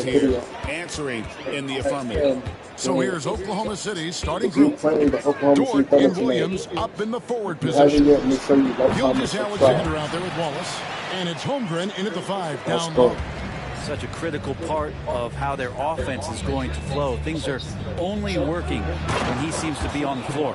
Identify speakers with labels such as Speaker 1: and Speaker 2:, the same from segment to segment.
Speaker 1: guys here answering in the affirmative.
Speaker 2: So here's Oklahoma City's starting group. Dort and Williams up in the forward position. Gilgeous Alexander out there with Wallace. And it's Holmgren in at the 5 down low.
Speaker 3: Such a critical part of how their offense is going to flow. Things are only working when he seems to be on the floor.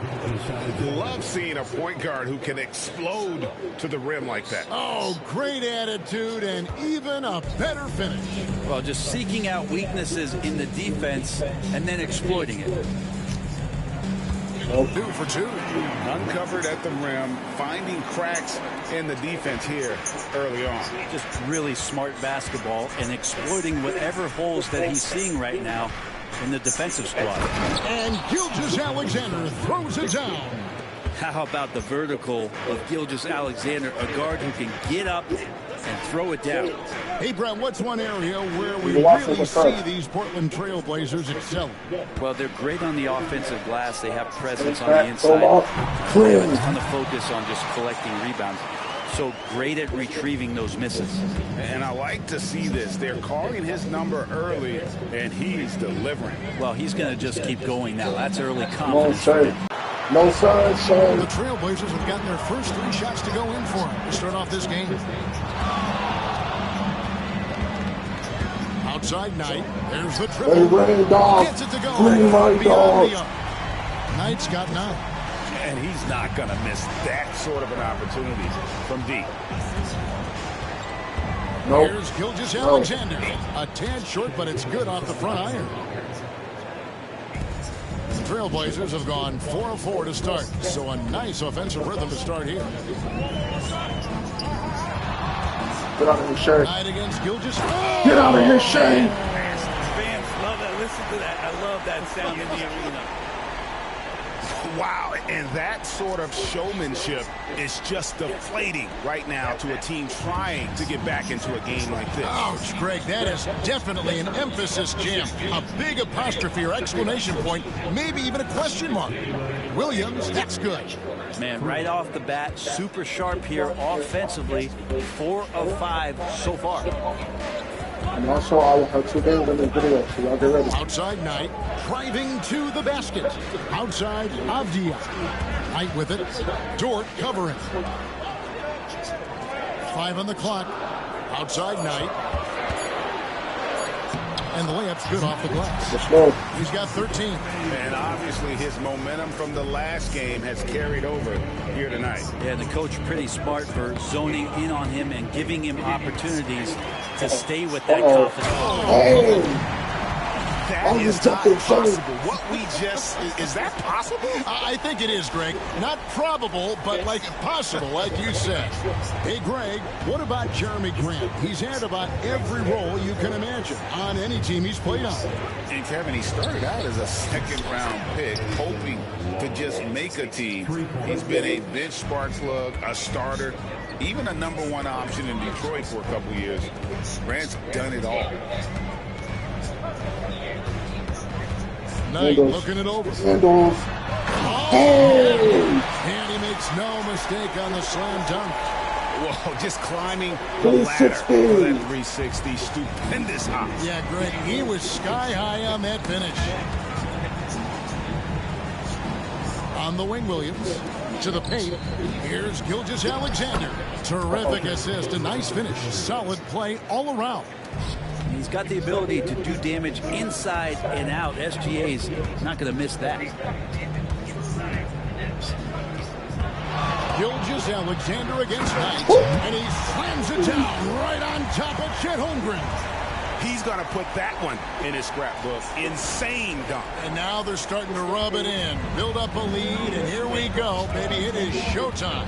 Speaker 1: Love seeing a point guard who can explode to the rim like that.
Speaker 2: Oh, great attitude and even a better finish.
Speaker 3: Well, just seeking out weaknesses in the defense and then exploiting it.
Speaker 2: 2 for 2.
Speaker 1: Uncovered at the rim, finding cracks in the defense here early on.
Speaker 3: Just really smart basketball and exploiting whatever holes that he's seeing right now in the defensive squad.
Speaker 2: And Gilgeous Alexander throws it down.
Speaker 3: How about the vertical of Gilgeous Alexander, a guard who can get up and throw it down.
Speaker 2: Hey, Brett, what's one area where we really see these Portland Trail Blazers excel?
Speaker 3: Well, they're great on the offensive glass. They have presence on the inside. They have a ton of focus on just collecting rebounds. So great at retrieving those misses.
Speaker 1: And I like to see this. They're calling his number early, and he's delivering.
Speaker 3: Well, he's going to just keep going now. That's early confidence for him.
Speaker 2: No side. The Trailblazers have gotten their first 3 shots to go in for him to start off this game. Outside Knight. There's the triple. Gets it to go. Knight's got 9.
Speaker 1: And he's not going to miss that sort of an opportunity from deep.
Speaker 2: Here's Gilgeous Alexander. A tad short, but it's good off the front iron. The Trailblazers have gone 4 of 4 to start, so a nice offensive rhythm to start here.
Speaker 4: Get out of here, Shane.
Speaker 2: Knight against Gilgeous.
Speaker 4: Get out of here, Shane.
Speaker 3: Fans love that. Listen to that. I love that sound in the arena.
Speaker 1: Wow, and that sort of showmanship is just deflating right now to a team trying to get back into a game like this.
Speaker 2: Ouch, Greg, that is definitely an emphasis jam. A big apostrophe or exclamation point, maybe even a question mark. Williams, that's good.
Speaker 3: Man, right off the bat, super sharp here offensively. 4 of 5 so far.
Speaker 4: And also, I will have 2 games in this video, so y'all get ready.
Speaker 2: Outside Knight, driving to the basket. Outside Avdia. Knight with it. Dort covering. 5 on the clock. Outside Knight. And the layup's good off the glass.
Speaker 4: Let's go.
Speaker 2: He's got 13.
Speaker 1: And obviously his momentum from the last game has carried over here tonight.
Speaker 3: Yeah, the coach pretty smart for zoning in on him and giving him opportunities to stay with that confidence.
Speaker 1: That is not possible. What we just, is that possible?
Speaker 2: I think it is, Greg. Not probable, but like possible, like you said. Hey, Greg, what about Jeremy Grant? He's had about every role you can imagine on any team he's played on.
Speaker 1: And Kevin, he started out as a second-round pick, hoping to just make a team. He's been a bench spark plug, a starter, even a #1 option in Detroit for a couple years. Grant's done it all.
Speaker 2: Knight looking it over. And he makes no mistake on the slam dunk.
Speaker 1: Whoa, just climbing the ladder for that 360. Stupendous hop.
Speaker 2: Yeah, Greg, he was sky high on that finish. On the wing, Williams. To the paint. Here's Gilgeous Alexander. Terrific assist. A nice finish. Solid play all around.
Speaker 3: He's got the ability to do damage inside and out. SGA's not going to miss that.
Speaker 2: Gilgeous Alexander against Knight. And he slams it down right on top of Chet Holmgren.
Speaker 1: He's going to put that one in his scrapbook. Insane dunk.
Speaker 2: And now they're starting to rub it in. Build up a lead, and here we go. Baby, it is showtime.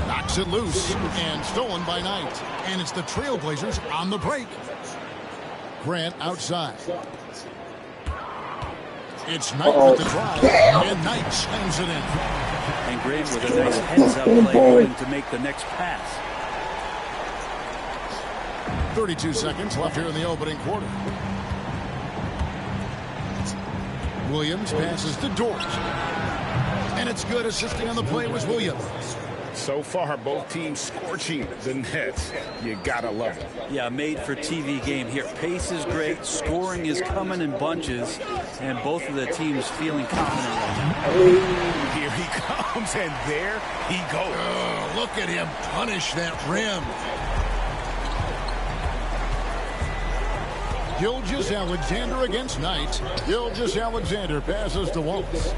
Speaker 2: Knocks it loose and stolen by Knight. And it's the Trailblazers on the break. Grant outside. It's Knight with the drive. And Knight slams it in.
Speaker 3: And Grant with a nice heads-up play going to make the next pass.
Speaker 2: 32 seconds left here in the opening quarter. Williams passes to Dort. And it's good. Assisting on the play was Williams.
Speaker 1: So far, both teams scorching the Nets. You gotta love it.
Speaker 3: Yeah, made for TV game here. Pace is great. Scoring is coming in bunches. And both of the teams feeling confident right now.
Speaker 1: Here he comes, and there he goes.
Speaker 2: Oh, look at him punish that rim. Gilgeous-Alexander against Knight. Gilgeous-Alexander passes to Wallace.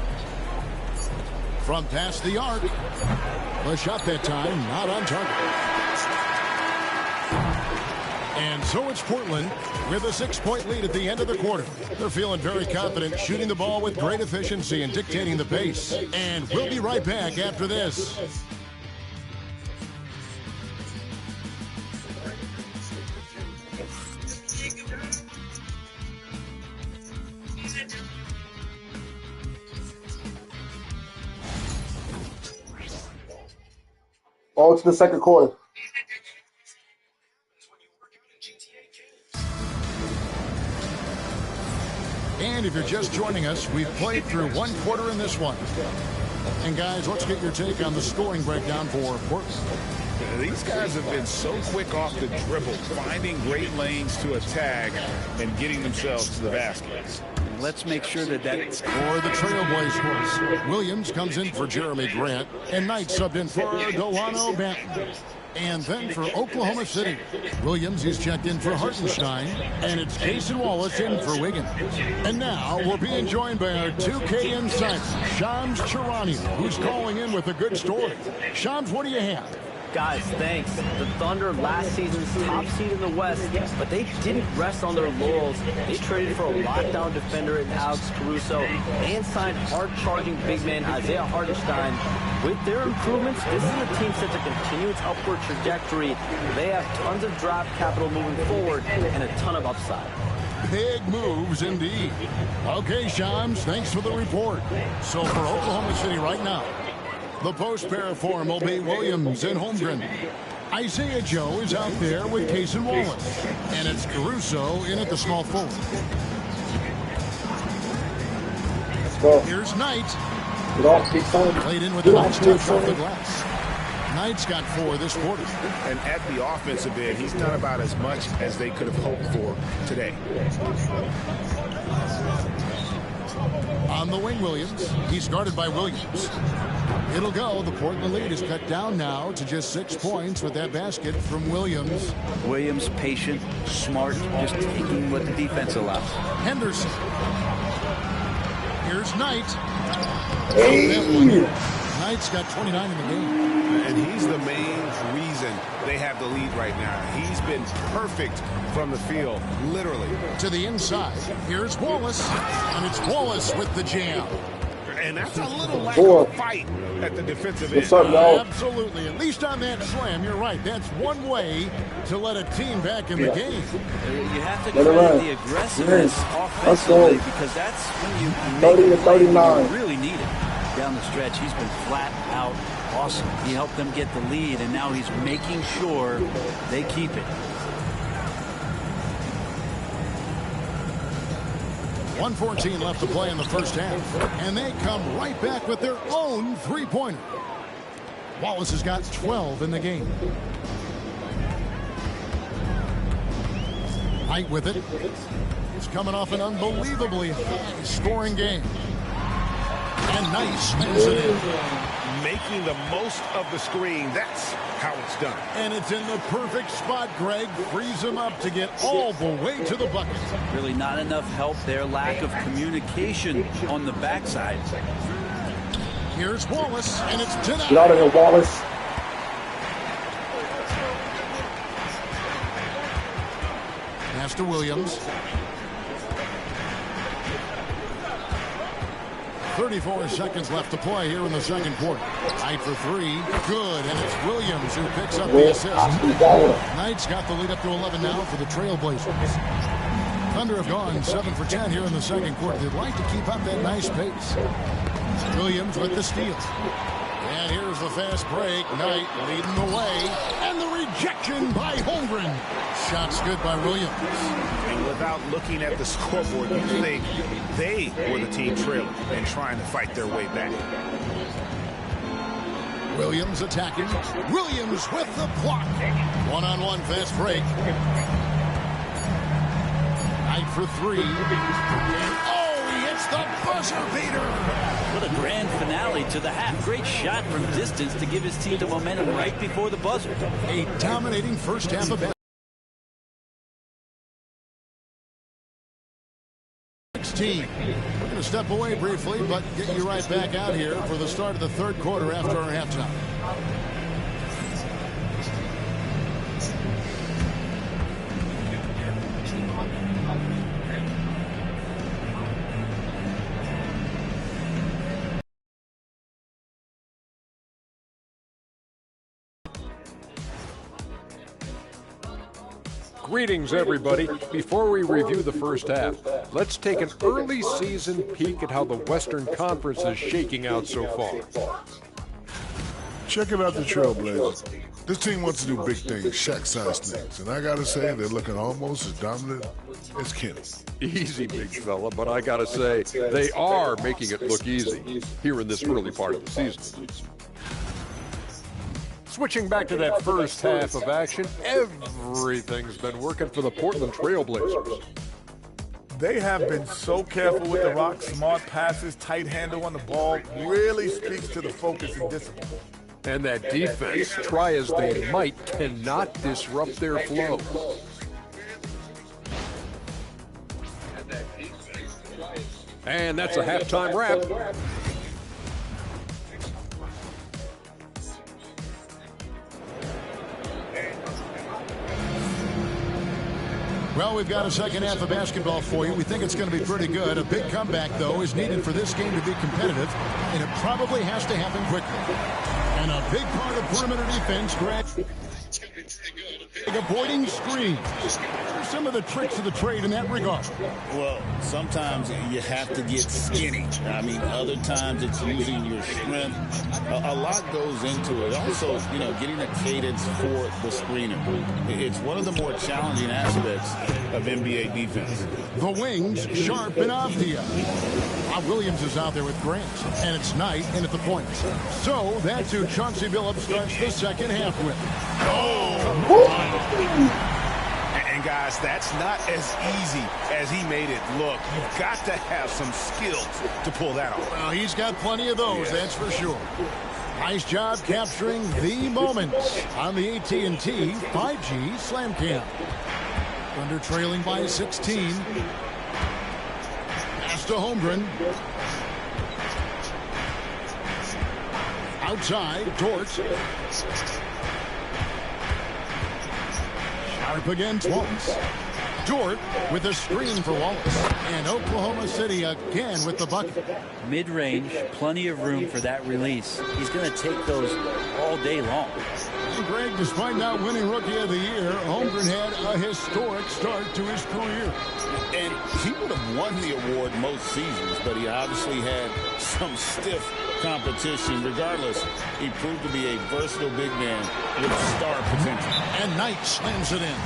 Speaker 2: From past the arc. The shot that time not on target. And so it's Portland with a 6-point lead at the end of the quarter. They're feeling very confident, shooting the ball with great efficiency and dictating the pace. And we'll be right back after this.
Speaker 4: Oh, it's the second quarter.
Speaker 2: And if you're just joining us, we've played through one quarter in this one. And guys, let's get your take on the scoring breakdown for Portland.
Speaker 1: These guys have been so quick off the dribble, finding great lanes to attack and getting themselves to the basket.
Speaker 3: Let's make sure that that's
Speaker 2: for the Trailblazers. Williams comes in for Jeremy Grant, and Knight subbed in for Delano Banton. And then for Oklahoma City, Williams is checked in for Hartenstein, and it's Cason Wallace in for Wiggins. And now we're being joined by our 2K insider, Shams Charania, who's calling in with a good story. Shams, what do you have?
Speaker 5: Guys, thanks. The Thunder last season's top seed in the West, but they didn't rest on their laurels. They traded for a lockdown defender in Alex Caruso and signed hard-charging big man Isaiah Hartenstein. With their improvements, this is a team set to continue its upward trajectory. They have tons of draft capital moving forward and a ton of upside.
Speaker 2: Big moves indeed. Okay, Shams, thanks for the report. So for Oklahoma City right now, the post pair form will be Williams and Holmgren. Isaiah Joe is out there with Cason Wallace. And it's Caruso in at the small forward.
Speaker 4: Let's go.
Speaker 2: Here's Knight.
Speaker 4: Played
Speaker 2: in with a nice touch off the glass. Knight's got 4 this quarter.
Speaker 1: And at the offensive end, he's done about as much as they could have hoped for today.
Speaker 2: On the wing, Williams. He's guarded by Williams. It'll go. The Portland lead is cut down now to just 6 points with that basket from Williams.
Speaker 3: Williams, patient, smart, just taking what the defense allows.
Speaker 2: Henderson. Here's Knight.
Speaker 4: Hey.
Speaker 2: Knight's got 29 in the game.
Speaker 1: And he's the main reason they have the lead right now. He's been perfect from the field, literally.
Speaker 2: To the inside. Here's Wallace. And it's Wallace with the jam.
Speaker 1: And that's a little lack of fight at the defensive end.
Speaker 4: What's up, y'all?
Speaker 2: Absolutely. At least on that slam, you're right. That's one way to let a team back in the game.
Speaker 3: You have to credit the aggressiveness offensively because that's when you
Speaker 4: 30 to 39.
Speaker 3: really need it. Down the stretch, he's been flat out awesome. He helped them get the lead, and now he's making sure they keep it.
Speaker 2: 1:14 left to play in the first half. And they come right back with their own three-pointer. Wallace has got 12 in the game. Knight with it. He's coming off an unbelievably high-scoring game. And Knight spins it in.
Speaker 1: Making the most of the screen. That's how it's done.
Speaker 2: And it's in the perfect spot, Greg. Frees him up to get all the way to the bucket.
Speaker 3: Really not enough help there. Lack of communication on the backside.
Speaker 2: Here's Wallace, and it's tonight.
Speaker 4: Get out of here, Wallace.
Speaker 2: Pass to Williams. 34 seconds left to play here in the second quarter. Knight for 3. Good, and it's Williams who picks up the assist. Knight's got the lead up to 11 now for the Trailblazers. Thunder have gone 7 for 10 here in the second quarter. They'd like to keep up that nice pace. Williams with the steal. And here's the fast break. Knight leading the way. And the rejection by Holmgren. Shots good by Williams.
Speaker 1: And without looking at the scoreboard, you think they were the team trailing and trying to fight their way back.
Speaker 2: Williams attacking. Williams with the block. One-on-one fast break. Knight for three. Oh, he hits the buzzer beater.
Speaker 3: What a grand finale to the half. Great shot from distance to give his team the momentum right before the buzzer.
Speaker 2: A dominating first half of 16. We're going to step away briefly, but get you right back out here for the start of the third quarter after our halftime.
Speaker 6: Greetings, everybody. Before we review the first half, let's take an early season peek at how the Western Conference is shaking out so far.
Speaker 7: Check out the Trailblazers. This team wants to do big things, Shaq-sized things, and I gotta say they're looking almost as dominant as Kenny.
Speaker 6: Easy, big fella, but I gotta say, they are making it look easy here in this early part of the season. Switching back to that first half of action, everything's been working for the Portland Trailblazers.
Speaker 8: They have been so careful with the rock. Smart passes, tight handle on the ball, really speaks to the focus and discipline.
Speaker 6: And that defense, try as they might, cannot disrupt their flow. And that's a halftime wrap.
Speaker 2: Well, we've got a second half of basketball for you. We think it's going to be pretty good. A big comeback, though, is needed for this game to be competitive, and it probably has to happen quickly. And a big part of perimeter defense, Greg, avoiding screens. Some of the tricks of the trade in that regard.
Speaker 1: Well, sometimes you have to get skinny. I mean, other times it's using your strength. A lot goes into it. Also, you know, getting a cadence for the screener. It's one of the more challenging aspects of NBA defense.
Speaker 2: The wings, Sharp and Avdia. Williams is out there with Grant, and it's Knight in at the point. So that's who Chauncey Billups starts the second half with.
Speaker 9: And guys, that's not as easy as he made it look. You've got to have some skills to pull that off.
Speaker 2: Well, he's got plenty of those, that's for sure. Nice job capturing the moment on the AT&T 5G Slam Cam. Thunder trailing by 16. Pass to Holmgren. Outside, Dort. Sharp against Wallace. Dort with a screen for Wallace. And Oklahoma City again with the bucket.
Speaker 3: Mid-range, plenty of room for that release. He's going to take those all day long.
Speaker 2: And Greg, despite not winning Rookie of the Year, Holmgren had a historic start to his career.
Speaker 1: And he would have won the award most seasons, but he obviously had some stiff competition. Regardless, he proved to be a versatile big man with star potential.
Speaker 2: And Knight slams it in.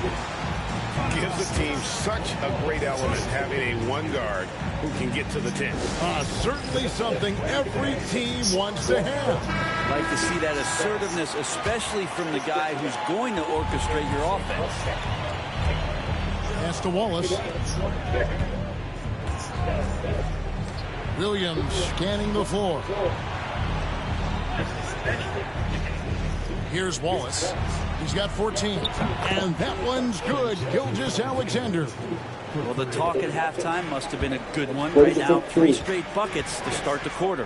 Speaker 9: Gives the team such a great element having a one guard who can get to the 10.
Speaker 2: Certainly something every team wants to have.
Speaker 3: Like to see that assertiveness, especially from the guy who's going to orchestrate your offense.
Speaker 2: Pass to Wallace. Williams scanning the floor. Here's Wallace. He's got 14. And that one's good. Gilgeous-Alexander.
Speaker 3: Well, the talk at halftime must have been a good one. Right now, 3 straight buckets to start the quarter.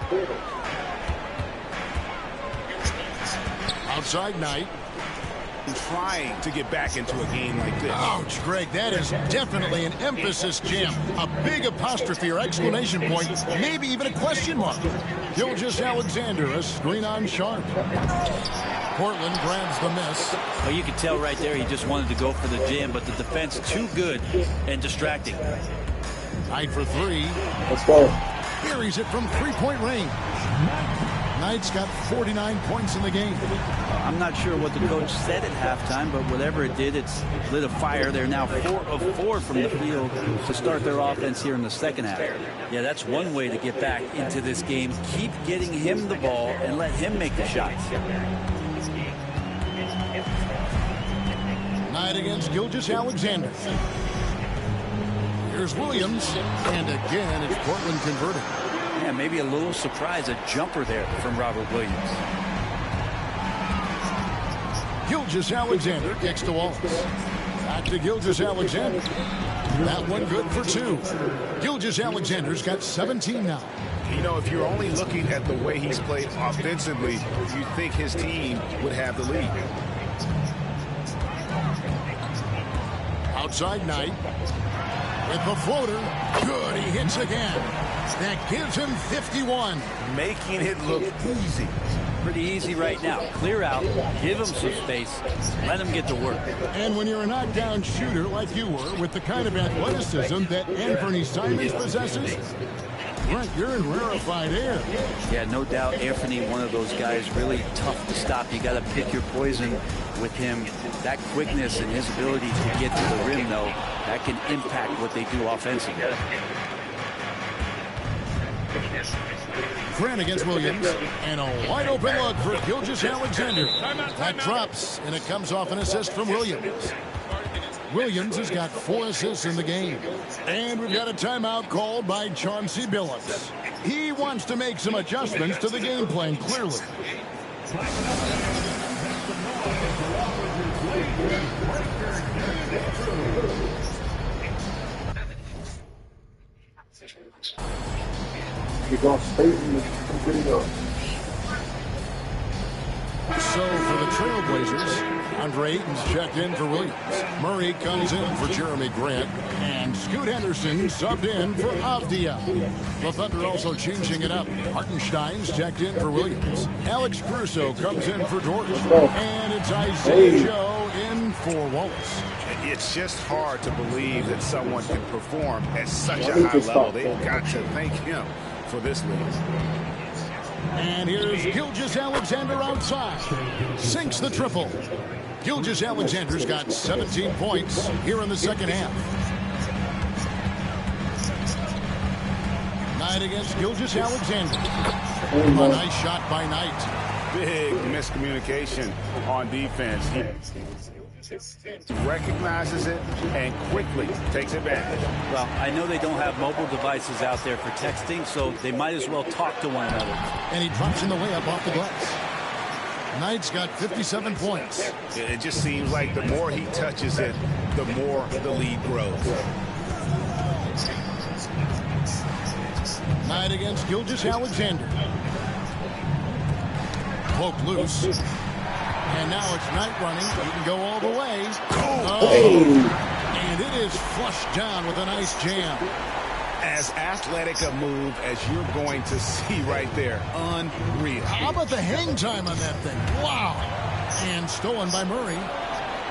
Speaker 2: Outside Knight.
Speaker 9: Trying to get back into a game like this.
Speaker 2: Ouch, Greg, that is definitely an emphasis jam. A big apostrophe or exclamation point, maybe even a question mark. Gilgeous-Alexander, a screen on Sharp. Portland grabs the miss.
Speaker 3: Well, you can tell right there he just wanted to go for the jam, but the defense too good and distracting.
Speaker 2: Knight for 3.
Speaker 4: Let's go.
Speaker 2: Buries it from three-point range. Knight's got 49 points in the game.
Speaker 3: I'm not sure what the coach said at halftime, but whatever it did, it's lit a fire. They're now 4 of 4 from the field to start their offense here in the second half. Yeah, that's one way to get back into this game. Keep getting him the ball and let him make the shots.
Speaker 2: Knight against Gilgeous-Alexander. Here's Williams, and again it's Portland converting.
Speaker 3: Yeah, maybe a little surprise, a jumper there from Robert Williams.
Speaker 2: Gilgeous-Alexander kicks to Wallace. Back to Gilgeous-Alexander. That one good for 2. Gilgeous-Alexander's got 17 now.
Speaker 1: You know, if you're only looking at the way he's played offensively, you'd think his team would have the lead.
Speaker 2: Outside Knight. With the floater. Good, he hits again. That gives him 51.
Speaker 1: Making it look easy.
Speaker 3: Pretty easy right now. Clear out, give him some space, let him get to work.
Speaker 2: And when you're a knockdown shooter like you were, with the kind of athleticism that Anthony Simons possesses, Brent, you're in rarefied air.
Speaker 3: Yeah, no doubt Anthony, one of those guys, really tough to stop. You got to pick your poison with him. That quickness and his ability to get to the rim, though, that can impact what they do offensively.
Speaker 2: Grant against Williams, and a wide open look for Gilgeous-Alexander. That drops, and it comes off an assist from Williams. Williams has got 4 assists in the game. And we've got a timeout called by Chauncey Billups. He wants to make some adjustments to the game plan, clearly.
Speaker 4: You're going to stay in the video.
Speaker 2: So for the Trailblazers, Andre Ayton's checked in for Williams. Murray comes in for Jeremy Grant. And Scoot Henderson subbed in for Avdia. The Thunder also changing it up. Hartenstein's checked in for Williams. Alex Caruso comes in for Dort. And it's Isaiah Joe in for Wallace.
Speaker 1: It's just hard to believe that someone can perform at such a high level. They've got to thank him for this lead.
Speaker 2: And here's Gilgeous-Alexander outside. Sinks the triple. Gilgeous-Alexander's got 17 points here in the second half. Knight against Gilgeous-Alexander. A nice shot by Knight.
Speaker 1: Big miscommunication on defense. He recognizes it and quickly takes advantage.
Speaker 3: Well, I know they don't have mobile devices out there for texting, so they might as well talk to one another.
Speaker 2: And he drops in the layup off the glass. Knight's got 57 points.
Speaker 1: It just seems like the more he touches it, the more the lead grows.
Speaker 2: Knight against Gilgeous-Alexander. Poke loose. And now it's Knight running. He can go all the way. And it is flushed down with a nice jam.
Speaker 1: As athletic a move as you're going to see right there. Unreal.
Speaker 2: How about the hang time on that thing? Wow. And stolen by Murray.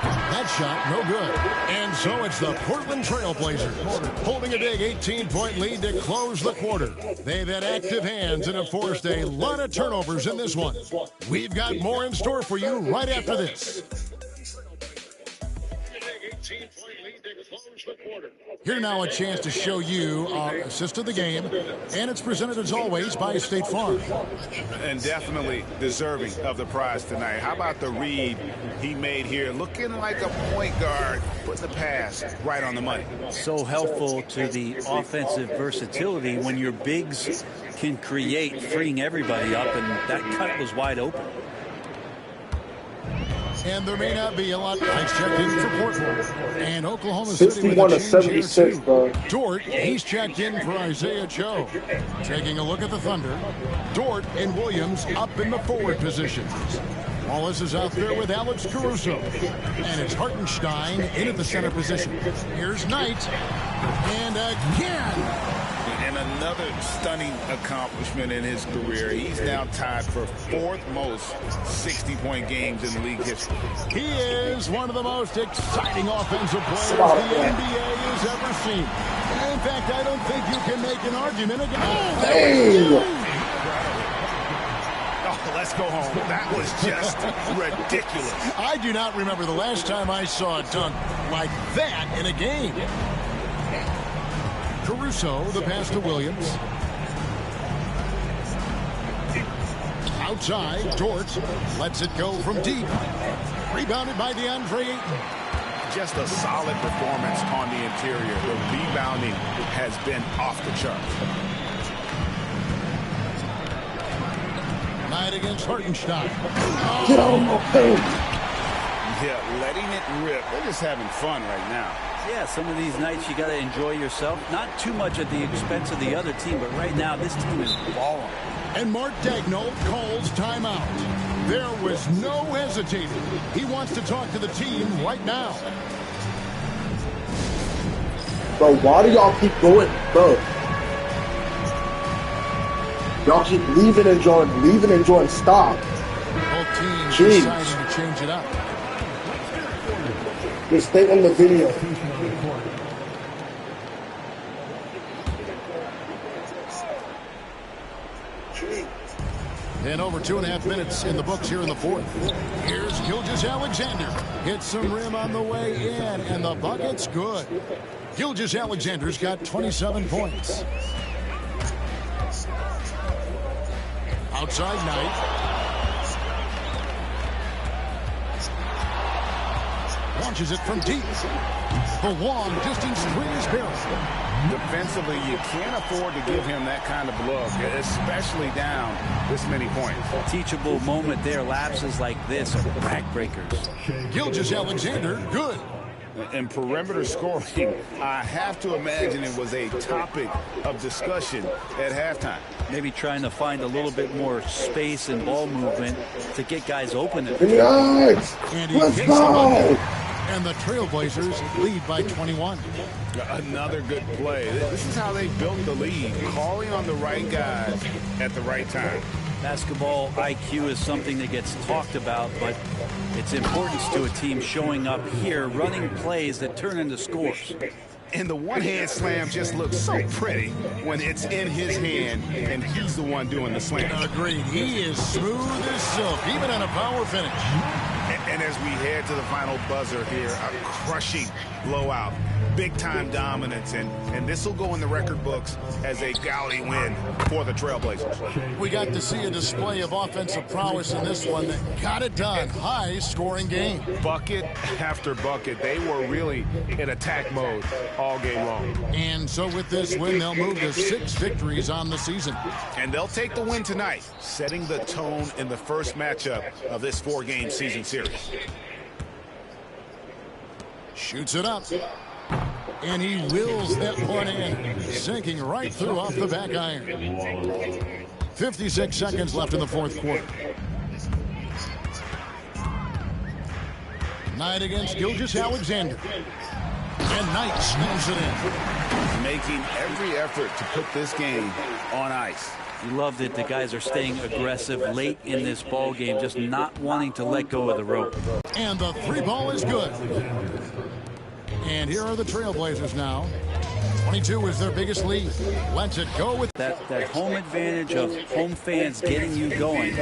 Speaker 2: That shot, no good. And so it's the Portland Trailblazers holding a big 18-point lead to close the quarter. They've had active hands and have forced a lot of turnovers in this one. We've got more in store for you right after this. Here now a chance to show you our assist of the game, and it's presented as always by State Farm.
Speaker 1: And definitely deserving of the prize tonight. How about the read he made here? Looking like a point guard, putting the pass right on the money.
Speaker 3: So helpful to the offensive versatility when your bigs can create, freeing everybody up, and that cut was wide open.
Speaker 2: And there may not be a lot. Nice checked in for Portland. And Oklahoma City
Speaker 4: 61 to 76, bro.
Speaker 2: Dort, he's checked in for Isaiah Joe. Taking a look at the Thunder. Dort and Williams up in the forward positions. Wallace is out there with Alex Caruso. And it's Hartenstein in at the center position. Here's Knight. And again.
Speaker 1: And another stunning accomplishment in his career. He's now tied for 4th most 60-point games in league history.
Speaker 2: He is one of the most exciting offensive players the NBA has ever seen. In fact, I don't think you can make an argument against
Speaker 9: Let's go home. That was just ridiculous.
Speaker 2: I do not remember the last time I saw a dunk like that in a game. Caruso, the pass to Williams. Outside, Dort lets it go from deep. Rebounded by DeAndre Ayton.
Speaker 1: Just a solid performance on the interior. The rebounding has been off the charts.
Speaker 2: Knight against Hartenstein.
Speaker 4: Get on my face.
Speaker 1: Yeah, letting it rip. They're just having fun right now.
Speaker 3: Yeah, some of these nights you got to enjoy yourself. Not too much at the expense of the other team, but right now this team is balling.
Speaker 2: And Mark Daigneault calls timeout. There was no hesitating. He wants to talk to the team right now.
Speaker 4: Bro, why do y'all keep going? Bro. Y'all keep leaving and joining, stop.
Speaker 2: Both teams
Speaker 4: Jeez.
Speaker 2: deciding to change it up.
Speaker 4: Just stay on the video.
Speaker 2: And over 2.5 minutes in the books here in the fourth. Here's Gilgeous-Alexander. Hits some rim on the way in, and the bucket's good. Gilgeous-Alexander's got 27 points. Outside Knight. Launches it from deep. The long distance three is buried.
Speaker 1: Defensively, you can't afford to give him that kind of look, especially down this many points.
Speaker 3: A teachable moment there. Lapses like this are backbreakers.
Speaker 2: Gilgeous-Alexander, good.
Speaker 1: And perimeter scoring, I have to imagine it was a topic of discussion at halftime.
Speaker 3: Maybe trying to find a little bit more space and ball movement to get guys open.
Speaker 4: Nice.
Speaker 2: And he
Speaker 4: Let's
Speaker 2: kicks
Speaker 4: go.
Speaker 2: him. And the Trailblazers lead by 21.
Speaker 1: Another good play. This is how they built the lead, calling on the right guys at the right time.
Speaker 3: Basketball IQ is something that gets talked about, but its importance to a team showing up here, running plays that turn into scores.
Speaker 1: And the one-hand slam just looks so pretty when it's in his hand and he's the one doing the slam.
Speaker 2: Agreed. He is smooth as silk, even on a power finish.
Speaker 1: And as we head to the final buzzer here, a crushing blowout, big-time dominance, and this will go in the record books as a gaudy win for the Trailblazers.
Speaker 2: We got to see a display of offensive prowess in this one that got it done. High-scoring game.
Speaker 1: Bucket after bucket. They were really in attack mode all game long.
Speaker 2: And so with this win, they'll move to 6 victories on the season.
Speaker 1: And they'll take the win tonight, setting the tone in the first matchup of this 4-game season series.
Speaker 2: Shoots it up. And he wills that one in, sinking right through off the back iron. 56 seconds left in the fourth quarter. Knight against Gilgeous-Alexander. And Knight snaps it in.
Speaker 1: Making every effort to put this game on ice.
Speaker 3: You loved it. The guys are staying aggressive late in this ball game, just not wanting to let go of the rope.
Speaker 2: And the 3-ball is good. And here are the Trailblazers now. 22 is their biggest lead. Lets it go with
Speaker 3: that home advantage of home fans getting you going,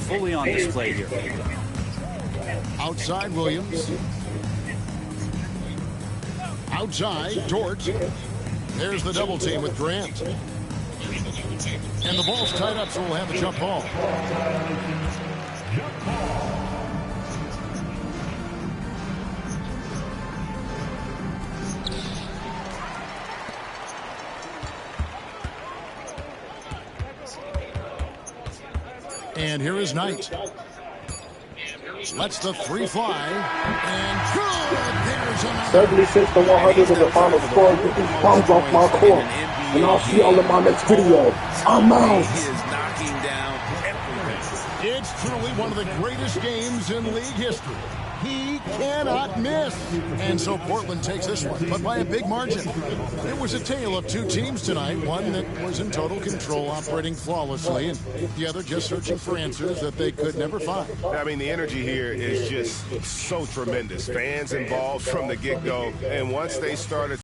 Speaker 3: fully on display here.
Speaker 2: Outside Williams. Outside Dort. There's the double team with Grant. And the ball's tied up, so we'll have a jump ball. And here is Knight. Lets the 3 fly. And good. There's another.
Speaker 4: 76 to 100 is the final score. Get these bombs off my court. And I'll see y'all in my next video. I'm out.
Speaker 1: He is knocking down everything.
Speaker 2: It's truly one of the greatest games in league history. He cannot miss. And so Portland takes this one, but by a big margin. It was a tale of 2 teams tonight, one that was in total control, operating flawlessly, and the other just searching for answers that they could never find.
Speaker 9: I mean, the energy here is just so tremendous. Fans involved from the get-go, and once they started